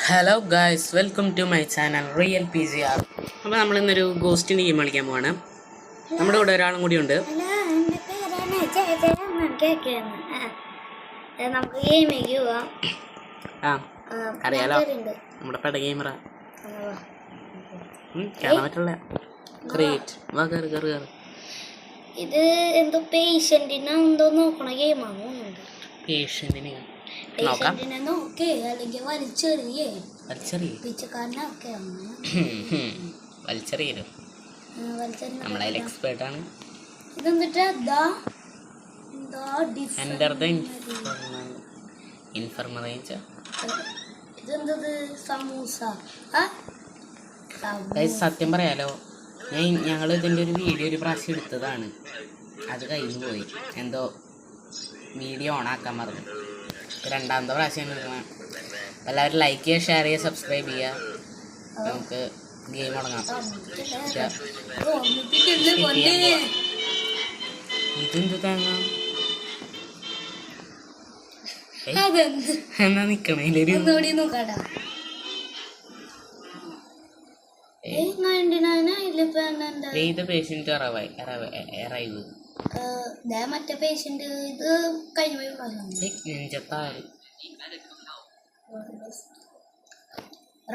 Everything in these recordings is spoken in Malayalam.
Hello guys, welcome to my channel real PGR. അപ്പോൾ നമ്മൾ ഇന്നൊരു ഗോസ്റ്റിന് ഗെയിം കളിക്കാൻ പോവാണ്. നമ്മുടെ കൂടെ ഒരാളും കൂടി ഉണ്ട്. നമുക്ക് ഗെയിമിലേക്ക് പോവാം. അറിയാലോ, നമ്മുടെ പെട ഗെയിമറാ. കയറാൻ പറ്റില്ല. ഇത് എന്തോ പേഷ്യന്റിനെ എന്തോ നോക്കണ ഗെയിമാണ്. പേഷ്യന്റിനെ നോക്കേ അല്ലെങ്കിൽ വലിച്ചെറിയേ പിച്ചക്കാരനൊക്കെ വലിച്ചെറിയല്ലോ. നമ്മളതിൽ എക്സ്പേർട്ടാണ്. ഇതെന്നിട്ട് ഇതെന്തത് സമൂസ. സത്യം പറയാലോ, ഞങ്ങൾ ഇതിൻ്റെ ഒരു വീഡിയോ ഒരു പ്രാവശ്യം എടുത്തതാണ്. അത് കഴിഞ്ഞു പോയി. എന്തോ വീഡിയോ ഓണാക്കാൻ പറഞ്ഞു. രണ്ടാമത്തെ പ്രാവശ്യം എടുക്കണം. എല്ലാവരും ലൈക്ക് ചെയ്യുക, ഷെയർ ചെയ്യുക, സബ്സ്ക്രൈബ് ചെയ്യുക. നമുക്ക് ഗെയിം തുടങ്ങാം. ഇതെന്ത് തേങ്ങ എന്നാ നിക്കണേ. പേഷ്യന്റ് അറൈവ് മറ്റേ പേഷ്യന്റ് ഇത് കഴിഞ്ഞ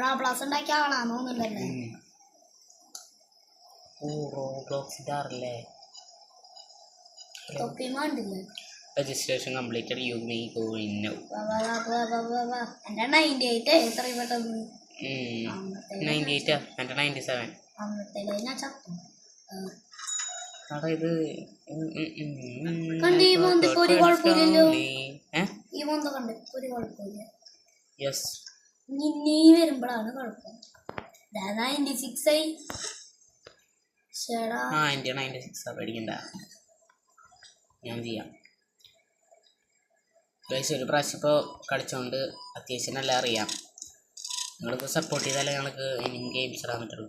റോബ്ലോക്സ് ഉണ്ടാക്കിയ ആളാണോ ഒന്നുമില്ലല്ലേ. Registration completed, you may go in now. എൻ്റെ 98 എത്ര പെട്ടെന്ന് 98 എൻ്റെ 97. ഇത് ഒരു കുഴപ്പമില്ലല്ലോ. ഈ മോന്ത കണ്ട് ഒരു കുഴപ്പമില്ല. നീ വരുമ്പോഴാണ് കുഴപ്പം. 96 ആയി. എൻ്റെ 96 പേടിക്കണ്ട, ഞാൻ ചെയ്യാം. ഒരു പ്രാവശ്യം ഇപ്പോൾ കളിച്ചോണ്ട് അത്യാവശ്യം നല്ല അറിയാം. നിങ്ങളിപ്പോൾ സപ്പോർട്ട് ചെയ്താലേ ഞങ്ങൾക്ക് ഇനിയും ഗെയിംസ് ഇടാൻ പറ്റുള്ളൂ.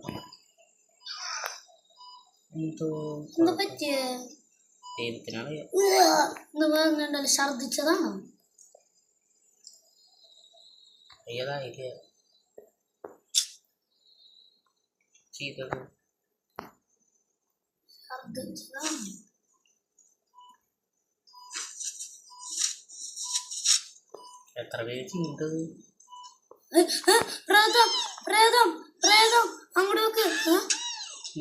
ദൈവത്തിനാണ് ഛർദിച്ചതാണോ? ചെയ്തത് എത്ര പേര് ചെയ്തത്? അങ്ങോട്ട്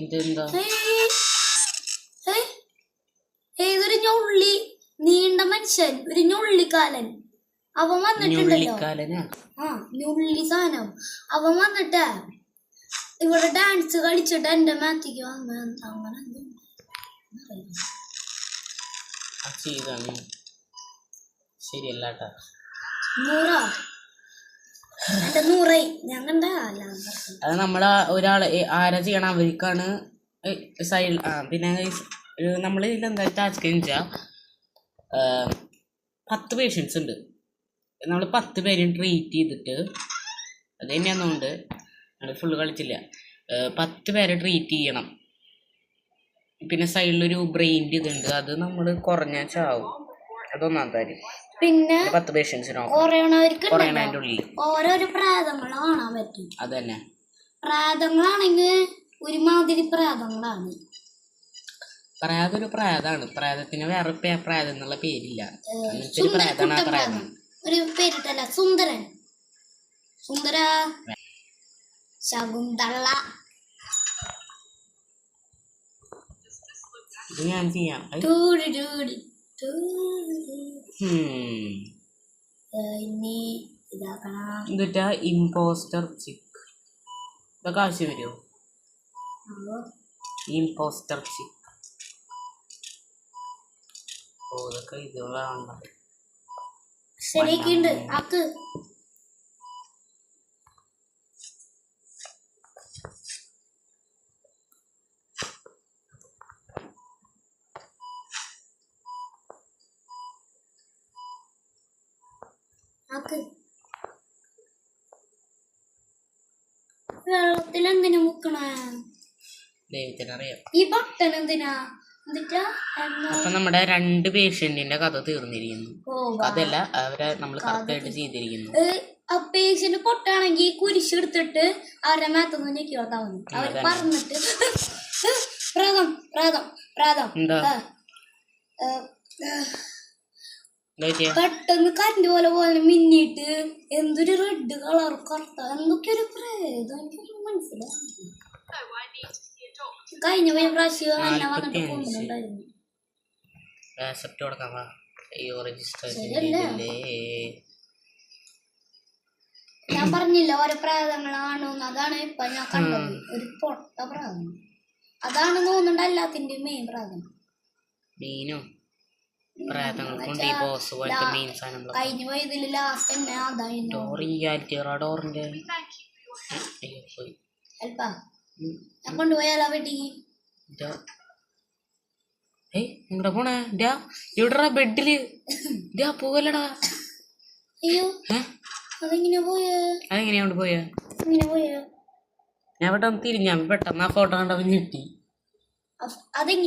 ഇതെന്താ? ഏതൊരു ഞുള്ളി നീണ്ട മനുഷ്യൻ, ഒരു ഞുള്ളിക്കാലൻ അവൻ വന്നിട്ടുണ്ടല്ലോ. ഞുള്ളി സാധനം അവൻ വന്നിട്ട് ഇവിടെ ഡാൻസ് കളിച്ചിട്ട് എന്റെ മാത്തിക്ക് വന്ന് അങ്ങനെ ശരിയല്ലാട്ടാ. 100 എന്റെ 100 ഞങ്ങളുടെ അത് നമ്മളെ ഒരാൾ ആരാ ചെയ്യണം അവർക്കാണ് സൈഡ്. പിന്നെ നമ്മൾ ഇതിലെന്താ ടാസ്ക് വെച്ചാൽ 10 പേഷ്യൻസ് ഉണ്ട്. നമ്മൾ 10 പേരും ട്രീറ്റ് ചെയ്തിട്ട് അത് തന്നെയാണെന്നുകൊണ്ട് നമ്മൾ ഫുള്ള് കളിച്ചില്ല. 10 പേരെ ട്രീറ്റ് ചെയ്യണം. പിന്നെ സൈഡിലൊരു ബ്രെയിൻ്റെ ഇതുണ്ട്, അത് നമ്മൾ കുറഞ്ഞാൽ ചാവും. അതൊന്നാമത്തെ കാര്യം. പിന്നെ 10 പേഷ്യൻസിനോ കുറയണതിൻ്റെ ഉള്ളിൽ ഓരോരോ പ്രാതങ്ങൾ കാണാൻ പറ്റും. അത് തന്നെ. പ്രാതങ്ങളാണെങ്കിൽ ഒരുമാതിരി പ്രാതങ്ങളാണ്. പ്രാതം ഒരു പ്രാതാണ്. പ്രാതത്തിന് വേറെ പ്രാതം എന്നുള്ള പേരില്ല. പ്രാതാണ് ആ പ്രാതം. ഒരു പേരിട്ടല്ല, സുന്ദരൻ, സുന്ദര, ശകുന്തള. ഇത് ഞാൻ ചെയ്യാം. ഇനി ഇതാക്കണം. എന്നിട്ടാ ഇമ്പോസ്റ്റർ ചിക്ക്. ഇതൊക്കെ ആവശ്യം വരുമോ? ഇമ്പോസ്റ്റർ ചിക്ക്. ഇതൊക്കെ ഇതുള്ളതാണ്. ശരിക്കുണ്ട് ആക്ക്. വെള്ളത്തിലെന്തിനാ മുക്കണേ? ദൈവത്തിനറിയാം. ഈ ബട്ടൺ എന്തിനാ? അപ്പൊ നമ്മുടെ 2 പേഷ്യന്റിന്റെ കഥ തീർന്നിരിക്കുന്നു. അതല്ല, അവരെ നമ്മൾ കറക്റ്റ് ആയിട്ട് ചെയ്തിരിക്കുന്നു. ആ പേഷ്യന്റ് പൊട്ടാണെങ്കിൽ കുരിശെടുത്തിട്ട് അവരുടെ മേത്തൊന്ന് ഞെക്കി കൊടുത്താൽ മതി. അവര് പറഞ്ഞിട്ട് പ്രാതം പ്രാതം പ്രാതം പെട്ടെന്ന് കറണ്ട് പോലെ പോലെ മിന്നിട്ട് എന്തൊരു റെഡ് കളർ കറുത്ത എന്തൊക്കെ ഒരു പ്രേതം എനിക്കൊരു മനസ്സിലായി. കഴിഞ്ഞ പ്രാവശ്യം എന്നെ വന്നിട്ട് കൊണ്ടുണ്ടായിരുന്നു. ഞാൻ പറഞ്ഞില്ല ഓരോ പ്രേതങ്ങളാണോ, അതാണ് ഇപ്പൊ ഞാൻ കണ്ടത്. ഒരു പൊട്ട പ്രാതം അതാണ് തോന്നുന്നുണ്ട് എല്ലാത്തിന്റെ മെയിൻ പ്രാതം. കഴിഞ്ഞ പോയതില് ലാസ്റ്റ് തന്നെ അതായിരുന്നു. ഞാൻ കൊണ്ടുപോയാലോ വീട്ടിക്ക്? എങ്ങടെ പോണേ? ഇവിടെ ബെഡില് പോവല്ലടാ. അയ്യോ അതെങ്ങനെയാ പോയാ? അതെങ്ങനെയാ കൊണ്ട് പോയാ? എങ്ങനെ പോയാ? ഞാൻ പെട്ടെന്ന് തിരിഞ്ഞാ പെട്ടെന്ന് ആ ഫോട്ടോ കണ്ടപ്പോ ഞെട്ടി.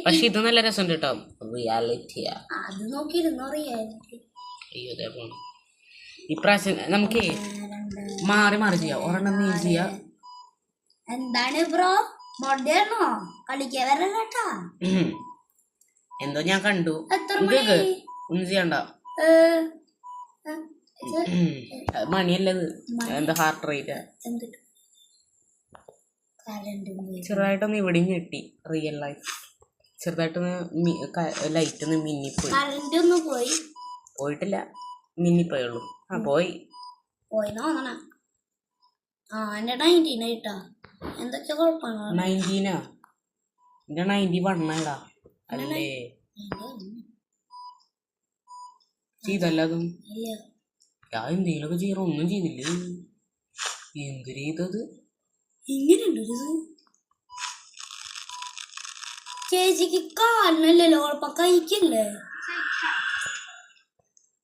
പക്ഷെ ഇത് നല്ല രസം കേട്ടോ, റിയാലിറ്റിയാ. അത് നോക്കിയിരുന്നോ റിയാലിറ്റി? അയ്യോ അതേ പോണം. ഇപ്രാവശ്യം നമുക്ക് മാറി മാറി ചെയ്യാം. ഒരെണ്ണം നീ ചെയ്യാ. എന്താണ് ബ്രോ മൊഡയാണോ കളിക്കാൻ വരല്ലേട്ടാ? എന്തോ ഞാൻ കണ്ടു. ഒന്നും ചെയ്യണ്ട. മണിയല്ലത് എന്താ ഹാർട്ട് റേറ്റ് ചെറുതായിട്ടൊന്ന് ഇവിടെയും ഞെട്ടി. റിയൽ ലൈഫ് ചെറുതായിട്ടൊന്ന് ലൈറ്റ് ഒന്ന് മിന്നിപ്പോയി. പോയിട്ടില്ല, മിന്നിപ്പോയുള്ളൂ. ആ പോയി. എന്തൊക്കെ കുഴപ്പമാണോ? 19 എന്റെ 91 അല്ലേ? ചെയ്തല്ലതും ഞാൻ എന്തെങ്കിലുമൊക്കെ ചെയ്യണം. ഒന്നും ചെയ്തില്ലേ? എന്തൊരു ചെയ്തത്? ഇങ്ങനെയുണ്ട് ചേച്ചിക്ക് കാലിനല്ലല്ലോ കുഴപ്പം, കഴിക്കല്ലേ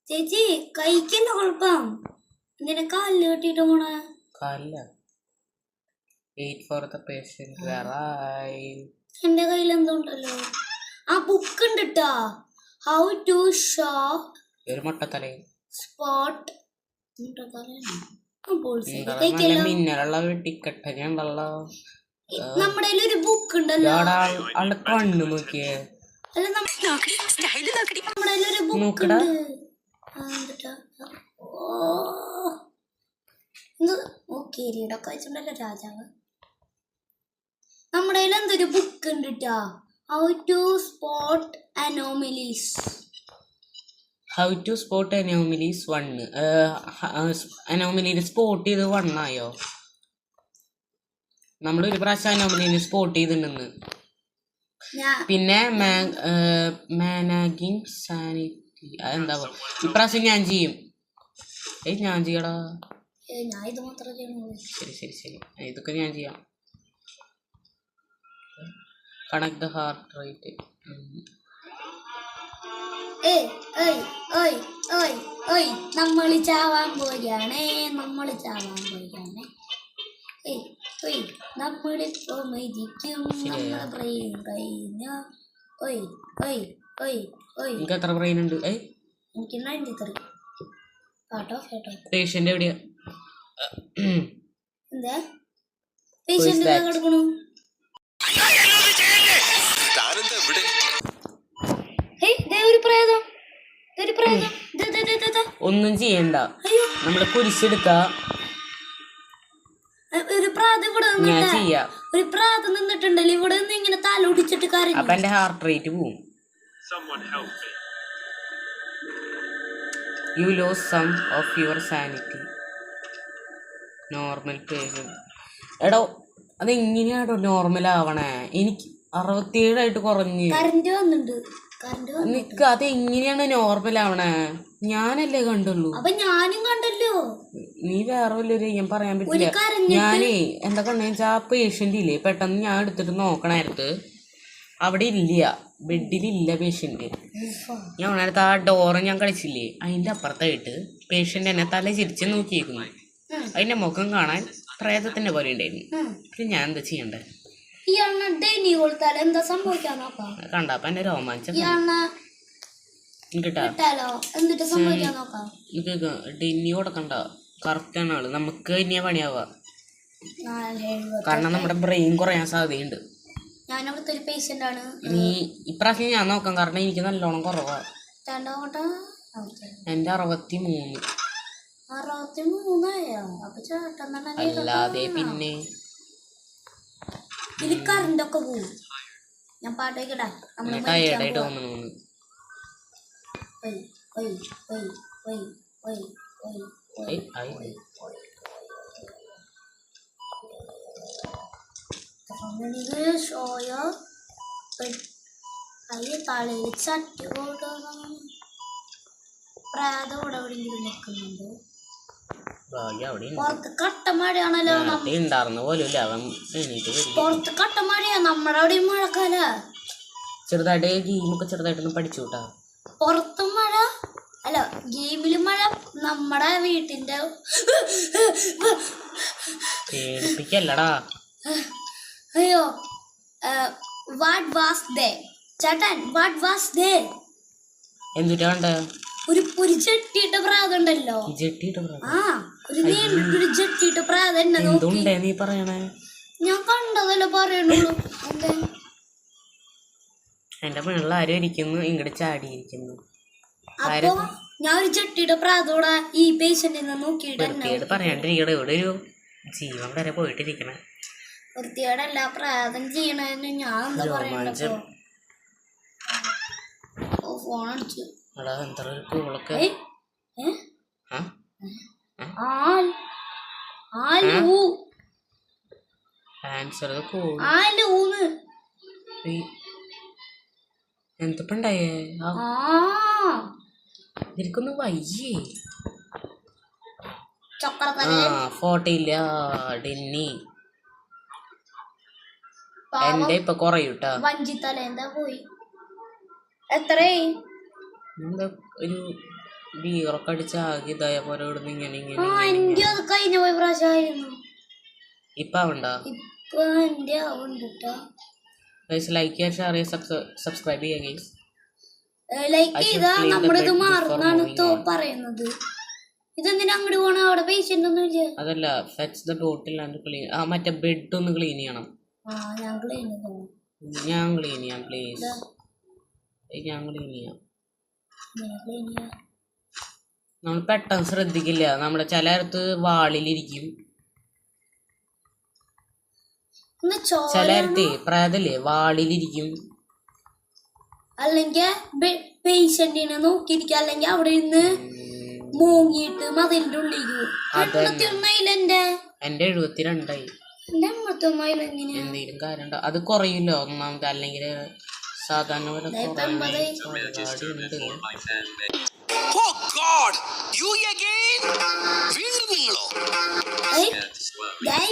ചേച്ചി? കഴിക്കല്ല കുഴപ്പം. എന്തിനാ കാലില് കെട്ടിട്ട് പോണേ? കാലില്ല. എന്റെ കയ്യിൽ എന്തോണ്ടല്ലോ, ആ ബുക്ക് ഉണ്ട് ട്ടാ. ഹൗ ടു ഷോ ഒരു മുട്ടത്തല സ്പോട്ട്. ടിക്കറ്റൊക്കെയുണ്ടല്ലോ. നമ്മുടെ ഒരു ബുക്ക് ഉണ്ടല്ലോ. ആളുടെ കണ്ണു നോക്കിയേ. നമ്മുടെ ഒരു ബുക്ക് വെച്ചിട്ടുണ്ടല്ലോ രാജാവ്. നമ്മുടെ എന്തൊരു ബുക്ക് ഉണ്ട് ട്ടാ. How to spot anomalies. How to spot anomalies 1. അനോമലീനെ സ്പോട്ട് ചെയ്ത് 1 ആയോ? നമ്മളൊരു പ്രാവശ്യം അനോമലീനെ സ്പോട്ട് ചെയ്തിട്ടുണ്ടെന്ന്. പിന്നെ മാനാഗിങ് സാനിറ്റി അതെന്താ ഇപ്രാവശ്യം ഞാൻ ചെയ്യും. ഞാൻ ചെയ്യടാ. ശരി ശരി ശരി, ഇതൊക്കെ ഞാൻ ചെയ്യാം. Connect the heart rate. നമ്മള് ചാവാൻ പോയാണേ, നമ്മള് ചാവാൻ പോയാണേ. നമ്മളിപ്പോ മരിക്കും, നമ്മുടെ ബ്രെയിൻ കഴിഞ്ഞു. എനിക്ക് എത്ര ബ്രെയിൻ ഉണ്ട്? എനിക്ക് 93. കേട്ടോ കേട്ടോ. പേഷ്യന്റ് എവിടെയാ? എന്താ പേഷ്യന്റ് കിടക്കണു? ഒന്നും ചെയ്യണ്ട, നമ്മള് കുരിശെടുക്ക. ഒരു പ്രാത് ഇവിടെ ഞാൻ ചെയ്യാം. ഒരു പ്രാത് നിന്നിട്ടുണ്ടല്ലോ ഇവിടെ നിന്ന് ഇങ്ങനെ തല ഒടിച്ചിട്ട് കരഞ്ഞു. അപ്പൊ എന്റെ ഹാർട്ട് റേറ്റ് പോവും. You lose some of your sanity. Normal patient. എടോ അതെങ്ങനെയാടോ നോർമൽ ആവണേ? എനിക്ക് 67 ആയിട്ട് കുറഞ്ഞ്. കറണ്ട് വന്നിട്ടുണ്ട്. നിക്ക് അതെങ്ങനെയാണ് നോർമൽ ആവണേ? ഞാനല്ലേ കണ്ടുള്ളൂ. അപ്പൊ ഞാനും കണ്ടല്ലോ. നീ വേറെ വല്ലൊരു ഞാൻ പറയാൻ പറ്റില്ല. ഞാനേ എന്താ കണ്ടെന്ന് വെച്ചാ ആ പേഷ്യന്റ് ഇല്ലേ, പെട്ടെന്ന് ഞാൻ എടുത്തിട്ട് നോക്കണായിരുന്നു, അവിടെ ഇല്ല, ബെഡിലില്ല പേഷ്യന്റ്. ഞാൻ ഉണർത്ത് ആ ഡോറ് ഞാൻ കളിച്ചില്ലേ, അതിന്റെ അപ്പുറത്തായിട്ട് പേഷ്യന്റ് എന്നെ തല ചിരിച്ച് നോക്കിയേക്കുന്നു. അതിന്റെ മുഖം കാണാൻ പ്രേതത്തിന്റെ പോലെ ഉണ്ടായിരുന്നു. പിന്നെ ഞാൻ എന്താ ചെയ്യണ്ടേ? കണ്ടപ്പോ എന്നെ രോമാഞ്ചം ഡെന്നി കൊടുക്കണ്ട. കറക്റ്റാണ് ആള്. നമുക്ക് ഇനിയാ പണിയാവുക. 470. കാരണം നമ്മുടെ ബ്രെയിൻ കുറയാൻ സാധ്യതയുണ്ട്. ഞാനവിടുത്തെ ഒരു പേഷ്യന്റ് ആണ്. ഇനി ഇപ്രാവശ്യം ഞാൻ നോക്കാം, കാരണം എനിക്ക് നല്ലോണം കുറവാ. എൻ്റെ 63. 63 അപ്പൊ ചേട്ടൻ അല്ലാതെ പിന്നെ ഇതിൽ കറണ്ടൊക്കെ പോവും. ഞാൻ പാട്ടേക്കിടാ. ടയേർഡായിട്ട് തോന്നുന്നു. തലയിൽ ചട്ടി പ്രാതം ഇവിടെ എവിടെയെങ്കിലും നിൽക്കുന്നുണ്ട്. പുറത്ത് കട്ട മഴയാണല്ലോ. പുറത്ത് കട്ട മഴയാ. നമ്മുടെ അവിടെയും മഴക്കാല. ചെറുതായിട്ട് ഗെയിമൊക്കെ ചെറുതായിട്ടൊന്ന് പഠിച്ചു കൂട്ടാ. പുറത്തും മഴ അല്ല, ഗെയിമിലും മഴ. നമ്മുടെ വീട്ടിന്റെ പേടിപ്പിക്കല്ലടാ. അയ്യോ, വാട്ട് വാസ് ദേ ചേട്ടൻ? വാട്ട് വാസ് ദേ? എന്തിട്ടാ കണ്ട? ഒരു ജെട്ടിയിട്ട പ്രാതം ഉണ്ടല്ലോ. ആ, ഒരു ജെട്ടിയിട്ട പ്രാതം നീ പറയണേ. ഞാൻ കണ്ടതല്ലോ പറയണുള്ളൂ. എന്റെ പിള്ള ആരും ഇരിക്കുന്നു, ഇങ്ങോട്ട് ചാടിയിരിക്കുന്നു. അപ്പൊ ഞാൻ ഒരു ജെട്ടിയുടെ പ്രാതോടെ ഈ പേഷ്യന്റിനെ നോക്കിയിട്ട് പറയാണ്ടിരിക്കണ. ഇവിടെ ഒരു ജീവൻ വരെ പോയിട്ടിരിക്കണേ. വൃത്തിയോടല്ല പ്രാതം ചെയ്യണതിന് ഞാൻ എന്താ പറയണ്ടോ. ഫോൺ അടിച്ചു. എന്തപ്പണ്ടായേ? എനിക്കൊന്നും വയ്യേ. ഫോട്ടോ ഇല്ല ഡിന്നി. എന്റെ ഇപ്പൊ കുറയൂട്ടാ. വഞ്ചിത്തല എന്താ പോയി? എത്രയായി? ഒരു ബീറൊക്കെ അടിച്ച ആകെ ഇതായ പോലെ ഇവിടുന്ന് ഇങ്ങനെ എന്റെ അത് കഴിഞ്ഞ പോയി പ്രാവശ്യമായിരുന്നു. ഇപ്പൊ ആവണ്ടാ? ഇപ്പൊ എന്റെ ആവുന്നുണ്ട്. ലൈക്ക് ചെയ്യാൻ, ഷെയർ ചെയ്യാൻ, സബ്സ്ക്രൈബ് ചെയ്യാൻ. ലൈക്ക് ചെയ്താ നമ്മുടെ ഇത് മാറുന്നാണ് പറയുന്നത്. ഇതെന്തിനാ അങ്ങോട്ട് പോണ? അവിടെ പേഷ്യന്റ് ഒന്നും ഇല്ല. അതല്ല, fetch the bottle and clean. ആ മറ്റേ ബെഡ് ഒന്ന് ക്ലീൻ ചെയ്യണം. ഞാൻ ക്ലീൻ ചെയ്യാം പ്ലീസ്. ഞാൻ ക്ലീൻ ചെയ്യാം. നമ്മൾ പെട്ടെന്ന് ശ്രദ്ധിക്കില്ല. നമ്മുടെ ചിലയിടത്ത് വാളിലിരിക്കും, ചിലയിടത്ത് പ്രായതല്ലേ വാളിലിരിക്കും. അല്ലെങ്കിൽ പേഷ്യന്റിനെ നോക്കിയിരിക്കുക, അല്ലെങ്കിൽ അവിടെ ഇരുന്ന് മൂങ്ങിയിട്ട് മതിലിന്റെ ഉള്ളിൽ. എന്റെ 72ആയി. എന്തെങ്കിലും കാര്യമുണ്ടോ? അത് കുറയില്ലോ ഒന്നാമത്. അല്ലെങ്കിൽ സാധാരണ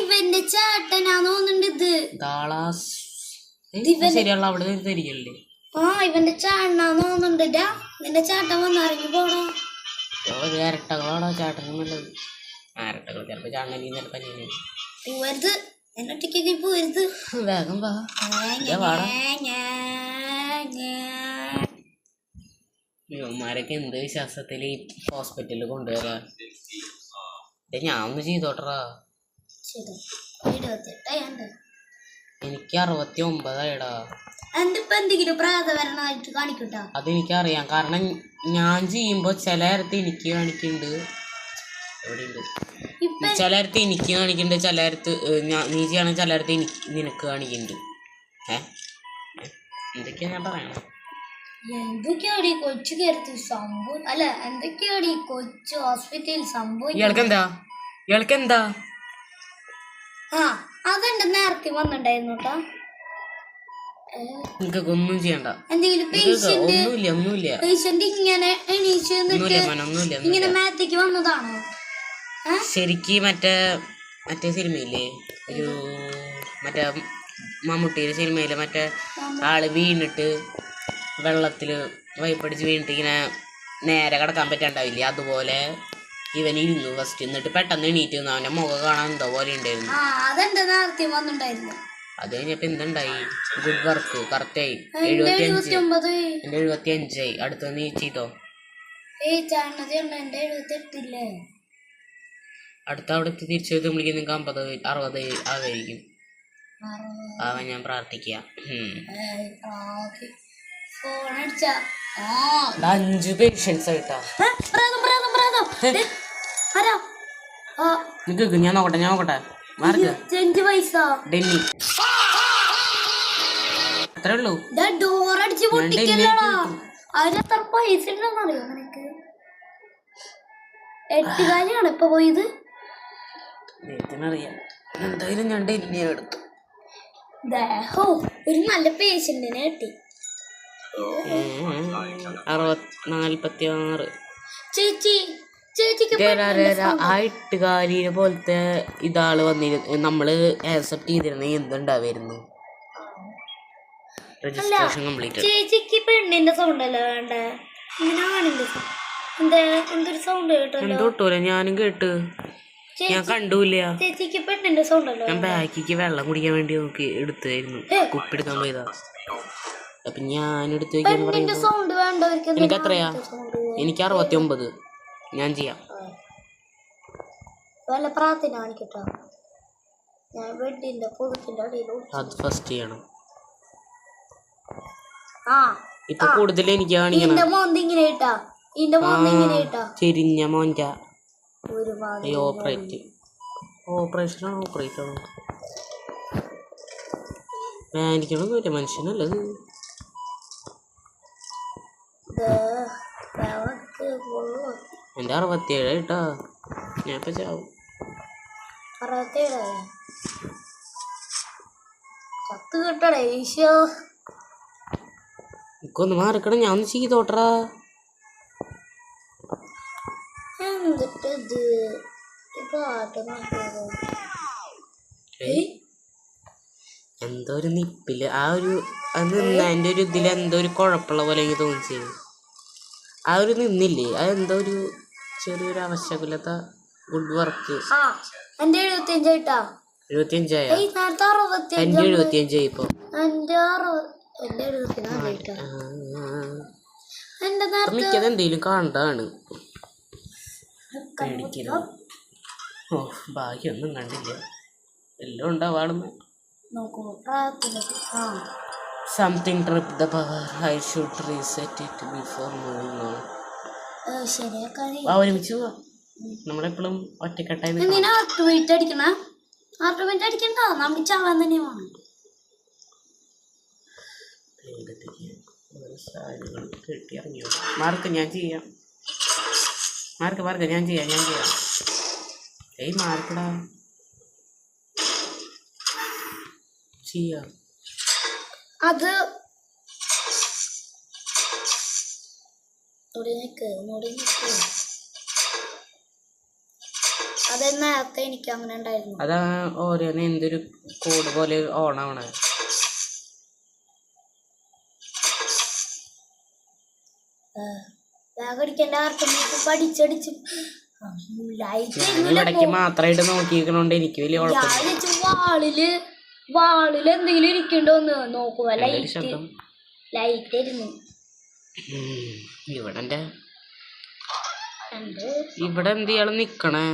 ഇവന്റെ ചേട്ടനാ തോന്നുന്നുണ്ട് ഇത്. ശരിയുള്ള അവിടെ തിരികല്ലേ? ഇവന്റെ ചേട്ടനാ തോന്നുന്നുണ്ട്. ഇവന്റെ ചേട്ടൻ വന്നിറങ്ങി പോടാ. ഇരട്ടകളാടാ ചേട്ടനും നല്ലത്. ഇരട്ടകൾ ചിലപ്പോ ചാണകി ചിലപ്പോ പോവരുത്. എന്നൊറ്റയ്ക്ക് പോവരുത്. വേഗം വാ. ഇവന്മാരൊക്കെ എന്ത് വിശ്വാസത്തില് ഈ ഹോസ്പിറ്റലിൽ കൊണ്ടുവരാ? ഞാൻ ഒന്ന് ചെയ്തോട്ടറാ. എനിക്ക് 69ആയിടാ. അതെനിക്കറിയാം, കാരണം ഞാൻ ചെയ്യുമ്പോ ചിലയിടത്ത് എനിക്ക് കാണിക്കുന്നുണ്ട്. എവിടെയുണ്ട്? ചിലയിടത്ത് എനിക്ക് കാണിക്കുന്നുണ്ട്, ചിലയിടത്ത് നീ ചെയ്യണ, ചിലയിടത്ത് നിനക്ക് കാണിക്കുന്നുണ്ട്. എന്തൊക്കെയാ ഞാൻ പറയണേ? എന്തൊക്കെയാടി കൊച്ചു കരുത്ത് സംഭവം? അല്ല, എന്തൊക്കെയാടി കൊച്ചു ഹോസ്പിറ്റലിൽ സംഭവം? ഇയാൾക്കെന്താ? അതെന്റെ നേരത്തെ വന്നിണ്ടായിരുന്നു കേട്ടോ. നിങ്ങൾക്കൊക്കെ ഒന്നും ചെയ്യണ്ട. എന്തെങ്കിലും പേഷ്യന്റ് ഇങ്ങനെ എണീച്ച് ഇങ്ങനെ മേത്തേക്ക് വന്നതാണോ? ശരിക്ക് മറ്റേ സിനിമയില്ലേ, ഒരു മറ്റേ മമ്മൂട്ടിയുടെ സിനിമയില് മറ്റേ ആള് വീണിട്ട് വെള്ളത്തില് വൈപ്പടിച്ച് വീണിട്ട് ഇങ്ങനെ നേരെ കിടക്കാൻ പറ്റാണ്ടാവില്ലേ, അതുപോലെ ഇവൻ ഇരുന്നു ഫസ്റ്റ്. എന്നിട്ട് പെട്ടെന്ന് എണീറ്റ് വന്നു. അവന്റെ മുഖം കാണാൻ എന്തോ പോലെ ഉണ്ടായിരുന്നു. അത് കഴിഞ്ഞപ്പോ എന്തുണ്ടായി? ഗുഡ് വർക്ക്, കറക്റ്റായി. 75. എന്റെ 75ആയി. അടുത്ത നീ ചെയ്തോ? അടുത്ത അവിടെ തിരിച്ചു എത്തുമ്പോഴേക്കും നിങ്ങൾക്ക് 50 60 ആവായിരിക്കും. ആവാൻ ഞാൻ പ്രാർത്ഥിക്കുക. 5 പേഷ്യൻസ് ആയിട്ടാ. ഞാൻ നോക്കട്ടെ മാർക്ക് ഡെന്നി അത്രേ ഉള്ളൂ. ഡോറടിച്ച് പൊട്ടിക്കല്ലോടാ. അതിനെത്ര പൈസ ഉണ്ടെന്നറിയോ നിനക്ക്? 8 കാലിയാണ് ഇപ്പൊ പോയത്. അറിയാം. എന്തായാലും ഞാൻ ഡെന്നി എടുത്തു. ഒരു നല്ല പേഷ്യന്റിനെ കിട്ടി. 46. ചേച്ചിക്ക് ആ 8 പോലത്തെ ഇതാള് വന്നിരുന്നു. നമ്മള് ആക്സെപ്റ്റ് ചെയ്തിരുന്ന എന്തുണ്ടാവായിരുന്നു? Registration complete. ചേച്ചിക്ക് പെണ്ണിന്റെ സൗണ്ട് അല്ല വേണ്ട, എന്തൊരു സൗണ്ട് കേട്ടോ? തൊട്ടൂല, ഞാനും കേട്ട്. ഞാൻ കണ്ടൂല്ല. ചേച്ചിക്ക് പെണ്ണിന്റെ സൗണ്ട് അല്ല. ഞാൻ ബാക്കിക്ക് വെള്ളം കുടിക്കാൻ വേണ്ടി നോക്കി എടുത്തായിരുന്നു. കുപ്പി എടുക്കാൻ പോയതാ. അപ്പൊ ഞാൻ എടുത്തു വെക്കാന്ന് പറയുമ്പോ എനിക്ക് എത്രയാ? എനിക്ക് 69. ഞാൻ ചെയ്യാം. വല്ല പ്രാർത്ഥന കാണിക്കട്ടോ. ഞാൻ ബെഡിന്റെ പുതുക്കിന്റെ അടിയിൽ അത് ഫസ്റ്റ് ചെയ്യണം. ഇപ്പൊ കൂടുതൽ എനിക്ക് കാണിക്കണം. ചെരിഞ്ഞ മോൻറ്റ ഓപ്പറേഷനാണോ വേനിക്കണൊന്നുമില്ല, മനുഷ്യനല്ലത്. എന്റെ 67 കേട്ടാ. ഞാൻ ഇപ്പൊ ചാവും. 67 ചത്ത് കിട്ടടേ ഈശോ. എനിക്കൊന്ന് മാറിക്കണം, ഞാൻ ഒന്ന് ചെയ്തോട്ടറാ. എന്തോ ഒരു നിപ്പില് ആ ഒരു അത് നിന്നതിൻ്റെ ഒരു ഇതിൽ എന്തോ ഒരു കുഴപ്പമുള്ള പോലെ എനിക്ക് തോന്നിച്ചത്. ആ ഒരു നിന്നില്ലേ, അതെന്തോ ഒരു ചെറിയൊരു ആവശ്യമില്ലാത്ത ഗുഡ് വർക്ക്. എന്റെ 75 75 എന്റെ 75 ഇപ്പൊ. മിക്കത് എന്തെങ്കിലും കാണതാണ്. പേടിക്കരുത്. ഓ ഭാഗ്യൊന്നും കണ്ടില്ല, എല്ലാം ഉണ്ടാവാണെന്ന്. Something trip the power. I should reset it before moving on. ഒരുമിച്ച് പോവാ. നമ്മളെപ്പോഴും ഒറ്റക്കെട്ടായി അടിക്കണ്ട, നമ്മൾ ചാവാൻ തന്നെ വേണം. മാർക്ക് ഞാൻ ചെയ്യാം. മാർക്ക് ഞാൻ ചെയ്യാം. ഏയ് മാർക്കടാ ചെയ്യാം. അത് നേരത്തെ എനിക്ക് അങ്ങനെ ഉണ്ടായിരുന്നു. അതാ ഓരോന്ന് എന്തൊരു കോഡ് പോലെ ഓണാവണേ. പഠിച്ചടിച്ച് ഇടയ്ക്ക് മാത്രമായിട്ട് നോക്കിയിരിക്കണോണ്ട് എനിക്ക് വലിയ വാളില് എന്തെങ്കിലും ഇരിക്കണ്ടോന്ന് നോക്കുക. ലൈറ്റ് ഇരുന്നു ഇവിടെ എന്ത് ചെയ്യാൻ നിക്കണേ?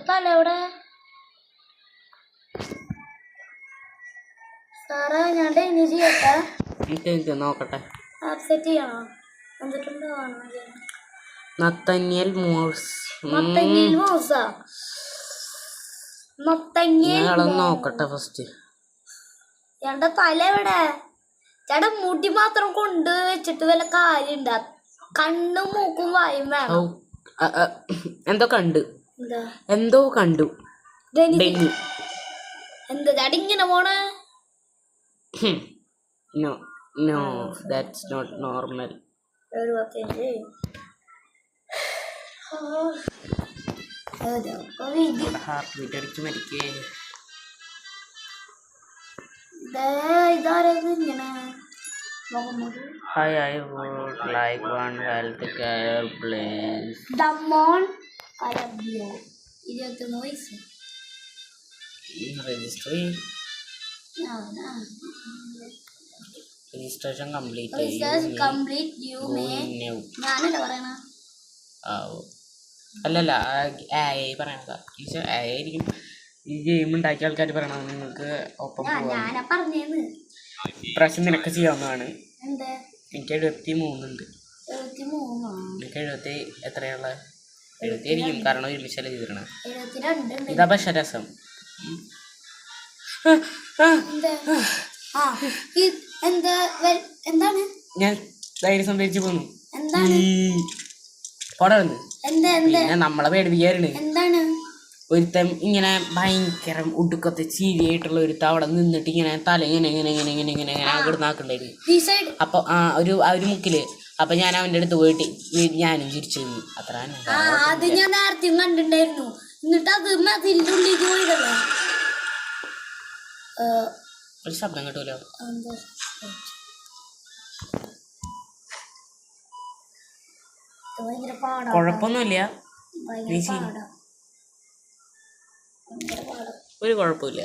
തല എവിടെ സാറേ? ഞാൻ ഡെയിലി ചെയ്യട്ടെ, നോക്കട്ടെ. ആക്സെപ്റ്റ് ചെയ്യണോ? എന്നിട്ടുണ്ടോ നത്തനിയൽ മോഴ്സ്. നോക്കട്ടെ ഫസ്റ്റ്. ചേട്ടന്റെ തല എവിടെ? ചേട്ടാ മുടി മാത്രം കൊണ്ട് വെച്ചിട്ട് വല്ല കാര്യണ്ട. കണ്ണും മൂക്കും വായും വേണം. എന്തോ കണ്ടു ഡെന്നി. എന്താ ചേട്ടാ ഇങ്ങനെ പോണേ? No, that's not normal. Heart beat അടിച്ച് മരിക്കേ. Hi, I would like one health care please. Damon Calabio. 21 വയസ്സ്. Registration complete. ഞാനല്ല പറയണ. അല്ലല്ല പറയണതാ ആയിരിക്കും. ഈ ഗെയിം ഉണ്ടാക്കിയ ആൾക്കാർ പറയണത് നിങ്ങൾക്ക് ഒപ്പം പോവാം. ഞാനാ പറഞ്ഞേന്ന്. ഇപ്രാവശ്യം നിനക്ക് ചെയ്യാവുന്നതാണ്. എന്ത്? എനിക്ക് 73 ഉണ്ട്. 73 എനിക്ക് 70 എത്രയുള്ള 70 ആയിരിക്കും, കാരണം ഒരുമിച്ചല്ലേ ചെയ്തിരണം. 72 ഇതാ പക്ഷെ രസം. എന്താണ്? ഞാൻ ധൈര്യം സംഭരിച്ചു പോന്നു. എന്താണ്? പിന്നെ നമ്മളെ പേടിപ്പിക്കാറുണ്ട്. എന്താണ്? ഒരുത്തം ഇങ്ങനെ ഭയങ്കര ഉടുക്കത്തെ ചീരിയായിട്ടുള്ള ഒരുത്ത അവിടെ നിന്നിട്ട് ഇങ്ങനെ തല ഇങ്ങനെ ഇങ്ങനെ ഇങ്ങനെ ഇങ്ങനെ ഇങ്ങനെ ഇങ്ങനെ കിടന്നാക്കണ്ടായിരുന്നു. അപ്പൊ ഒരു മുക്കില്. അപ്പൊ ഞാൻ അവന്റെ അടുത്ത് പോയിട്ട് ഞാനും ചിരിച്ചു നിന്നു. അത്ര അത് ഞാൻ നേരത്തെ കണ്ടിട്ടുണ്ടായിരുന്നു. എന്നിട്ട് അത് മതിലുള്ളിലേക്ക് പോയതല്ലേ. ഒരു ശബ്ദം കേട്ടൂലോ. കുഴപ്പമൊന്നുമില്ല, ഒരു കുഴപ്പമില്ല.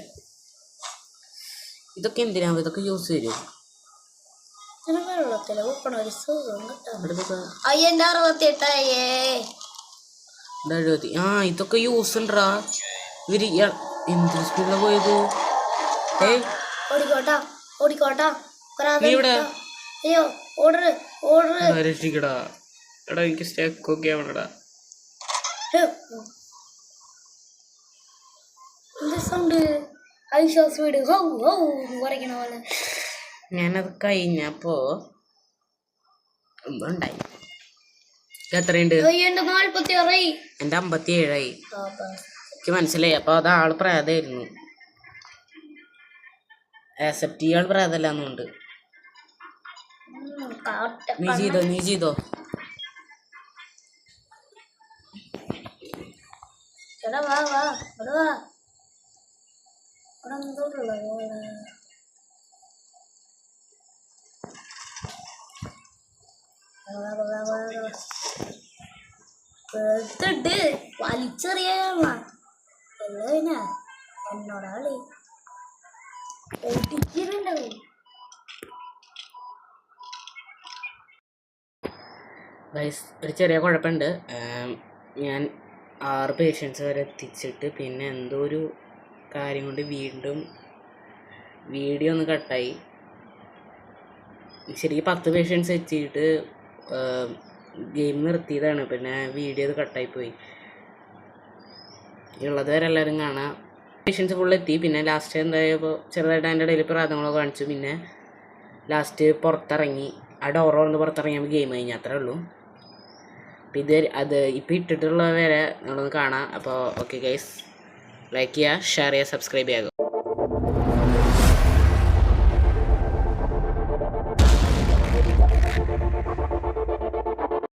ഇതൊക്കെ എന്തിനാ? ഇതൊക്കെ യൂസ് ചെയ്യും. വെള്ളത്തില് ഉപ്പണ ഒരു സുഖം കിട്ടാൻ. അയ്യന്റെ 68. ഇതൊക്കെ യൂസ് ഉണ്ടാ. ഇവര് എന്തൊരു സ്പീഡിലാ പോയത്. ഓടിക്കോട്ടാ. നീ ഇവിടെ അയ്യോ ഓർഡർ രക്ഷിക്കടാ. എടാ എനിക്ക് സ്റ്റേക്കൊക്കെ ആവണടാ. ഞാനത് കഴിഞ്ഞപ്പോ ഉണ്ടായി. എത്രയുണ്ട്? എന്റെ 47 എന്റെ 57 എനിക്ക് മനസ്സിലായി. അപ്പൊ അത് ആള് പ്രായതായിരുന്നു. ആക്സെപ്റ്റ് ചെയ്യാൻ പ്രായതല്ലാന്നുണ്ട്. നീ ചെയ്തോ. വലിച്ചെറിയാനുള്ള എന്നോടാളി ഓട്ടിക്കുന്നുണ്ടാവും. ഒരു ചെറിയ കുഴപ്പമുണ്ട്. ഞാൻ 6 പേഷ്യൻസ് വരെ എത്തിച്ചിട്ട് പിന്നെ എന്തോ ഒരു കാര്യം കൊണ്ട് വീണ്ടും വീഡിയോ ഒന്ന് കട്ടായി. ശരിക്കും 10 പേഷ്യൻസ് എത്തിയിട്ട് ഗെയിം നിർത്തിയതാണ്. പിന്നെ വീഡിയോ അത് കട്ടായിപ്പോയി. ഉള്ളത് വരെ എല്ലാവരും കാണാം. പേഷ്യൻസ് ഫുൾ എത്തി. പിന്നെ ലാസ്റ്റ് എന്തായപ്പോൾ ചെറുതായിട്ട് അതിൻ്റെ ഇടയിൽ പ്രാഥങ്ങളൊക്കെ കാണിച്ചു. പിന്നെ ലാസ്റ്റ് പുറത്തിറങ്ങി. ആ ഡോർ വന്ന് പുറത്തിറങ്ങിയപ്പോൾ ഗെയിം കഴിഞ്ഞു. അത്രേ ഉള്ളൂ. അപ്പം ഇപ്പം ഇട്ടിട്ടുള്ള വരെ നമ്മളൊന്ന് കാണാം. അപ്പോൾ ഓക്കെ ഗൈസ്, ലൈക്ക് ചെയ്യുക, ഷെയർ ചെയ്യുക, സബ്സ്ക്രൈബ് ചെയ്യുക.